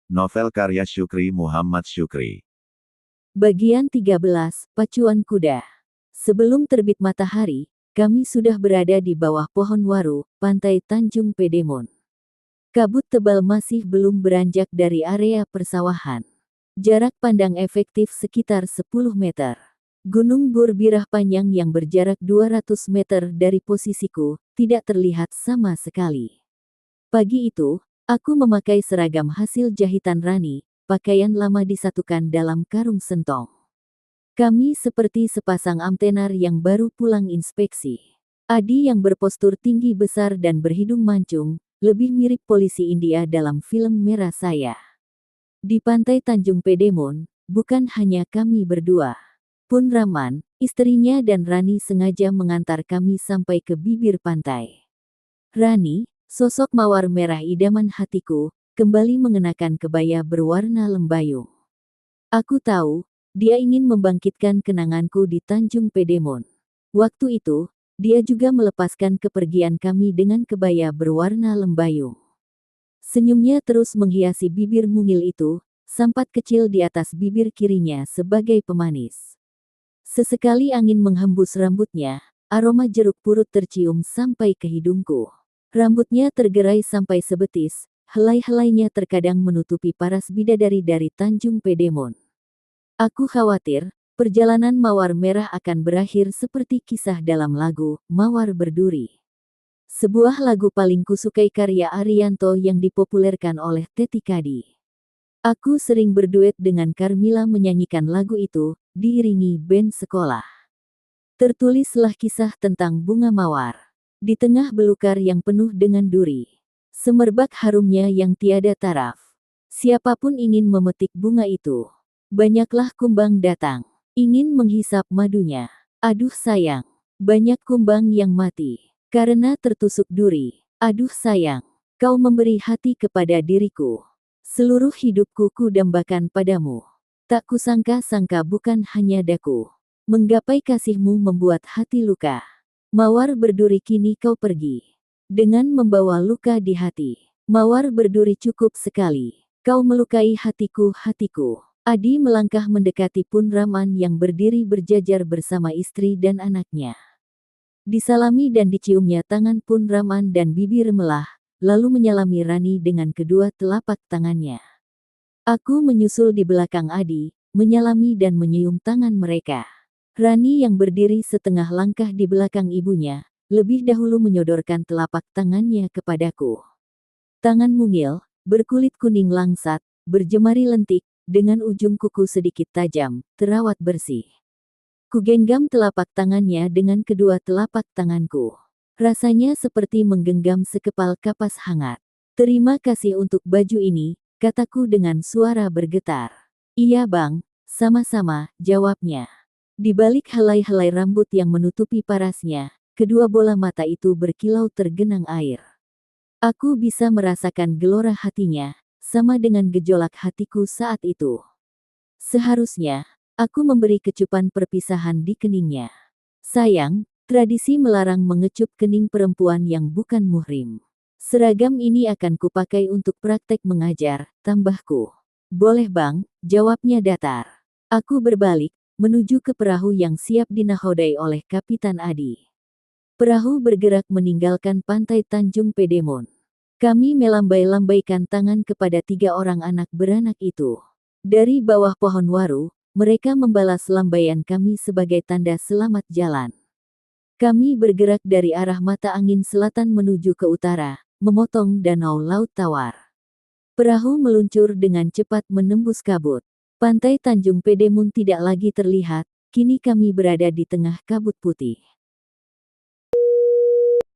Novel karya Syukri Muhammad Syukri. Bagian 13, Pacuan Kuda. Sebelum terbit matahari, kami sudah berada di bawah pohon waru, pantai Tanjung Pedemon. Kabut tebal masih belum beranjak dari area persawahan. Jarak pandang efektif sekitar 10 meter. Gunung Burbirah panjang yang berjarak 200 meter dari posisiku, tidak terlihat sama sekali. Pagi itu, aku memakai seragam hasil jahitan Rani, pakaian lama disatukan dalam karung sentong. Kami seperti sepasang amtenar yang baru pulang inspeksi. Adi yang berpostur tinggi besar dan berhidung mancung, lebih mirip polisi India dalam film Merah Saya. Di pantai Tanjung Pedemon, bukan hanya kami berdua. Pun Rahman, istrinya dan Rani sengaja mengantar kami sampai ke bibir pantai. Rani, sosok mawar merah idaman hatiku, kembali mengenakan kebaya berwarna lembayung. Aku tahu, dia ingin membangkitkan kenanganku di Tanjung Pedemon. Waktu itu, dia juga melepaskan kepergian kami dengan kebaya berwarna lembayung. Senyumnya terus menghiasi bibir mungil itu, sampat kecil di atas bibir kirinya sebagai pemanis. Sesekali angin menghembus rambutnya, aroma jeruk purut tercium sampai ke hidungku. Rambutnya tergerai sampai sebetis, helai-helainya terkadang menutupi paras bidadari dari Tanjung Pedemon. Aku khawatir, perjalanan Mawar Merah akan berakhir seperti kisah dalam lagu, Mawar Berduri. Sebuah lagu paling kusukai karya Arianto yang dipopulerkan oleh Teti Kadi. Aku sering berduet dengan Carmila menyanyikan lagu itu, diiringi band sekolah. Tertulislah kisah tentang bunga mawar. Di tengah belukar yang penuh dengan duri. Semerbak harumnya yang tiada taraf. Siapapun ingin memetik bunga itu. Banyaklah kumbang datang. Ingin menghisap madunya. Aduh sayang. Banyak kumbang yang mati. Karena tertusuk duri. Aduh sayang. Kau memberi hati kepada diriku. Seluruh hidupku kudambakan padamu. Tak kusangka-sangka bukan hanya daku. Menggapai kasihmu membuat hati luka. Mawar berduri kini kau pergi. Dengan membawa luka di hati. Mawar berduri cukup sekali. Kau melukai hatiku, hatiku. Adi melangkah mendekati Pun Rahman yang berdiri berjajar bersama istri dan anaknya. Disalami dan diciumnya tangan Pun Rahman dan bibir melah, lalu menyalami Rani dengan kedua telapak tangannya. Aku menyusul di belakang Adi, menyalami dan menyium tangan mereka. Rani yang berdiri setengah langkah di belakang ibunya, lebih dahulu menyodorkan telapak tangannya kepadaku. Tangan mungil, berkulit kuning langsat, berjemari lentik, dengan ujung kuku sedikit tajam, terawat bersih. Kugenggam telapak tangannya dengan kedua telapak tanganku. Rasanya seperti menggenggam sekepal kapas hangat. Terima kasih untuk baju ini, kataku dengan suara bergetar. Iya bang, sama-sama, jawabnya. Di balik helai-helai rambut yang menutupi parasnya, kedua bola mata itu berkilau tergenang air. Aku bisa merasakan gelora hatinya, sama dengan gejolak hatiku saat itu. Seharusnya, aku memberi kecupan perpisahan di keningnya. Sayang, tradisi melarang mengecup kening perempuan yang bukan muhrim. Seragam ini akan kupakai untuk praktek mengajar, tambahku. Boleh bang, jawabnya datar. Aku berbalik, menuju ke perahu yang siap dinahodai oleh Kapitan Adi. Perahu bergerak meninggalkan pantai Tanjung Pedemon. Kami melambai-lambaikan tangan kepada 3 orang anak beranak itu. Dari bawah pohon waru, mereka membalas lambaian kami sebagai tanda selamat jalan. Kami bergerak dari arah mata angin selatan menuju ke utara, memotong danau Laut Tawar. Perahu meluncur dengan cepat menembus kabut. Pantai Tanjung Pedemon tidak lagi terlihat, kini kami berada di tengah kabut putih.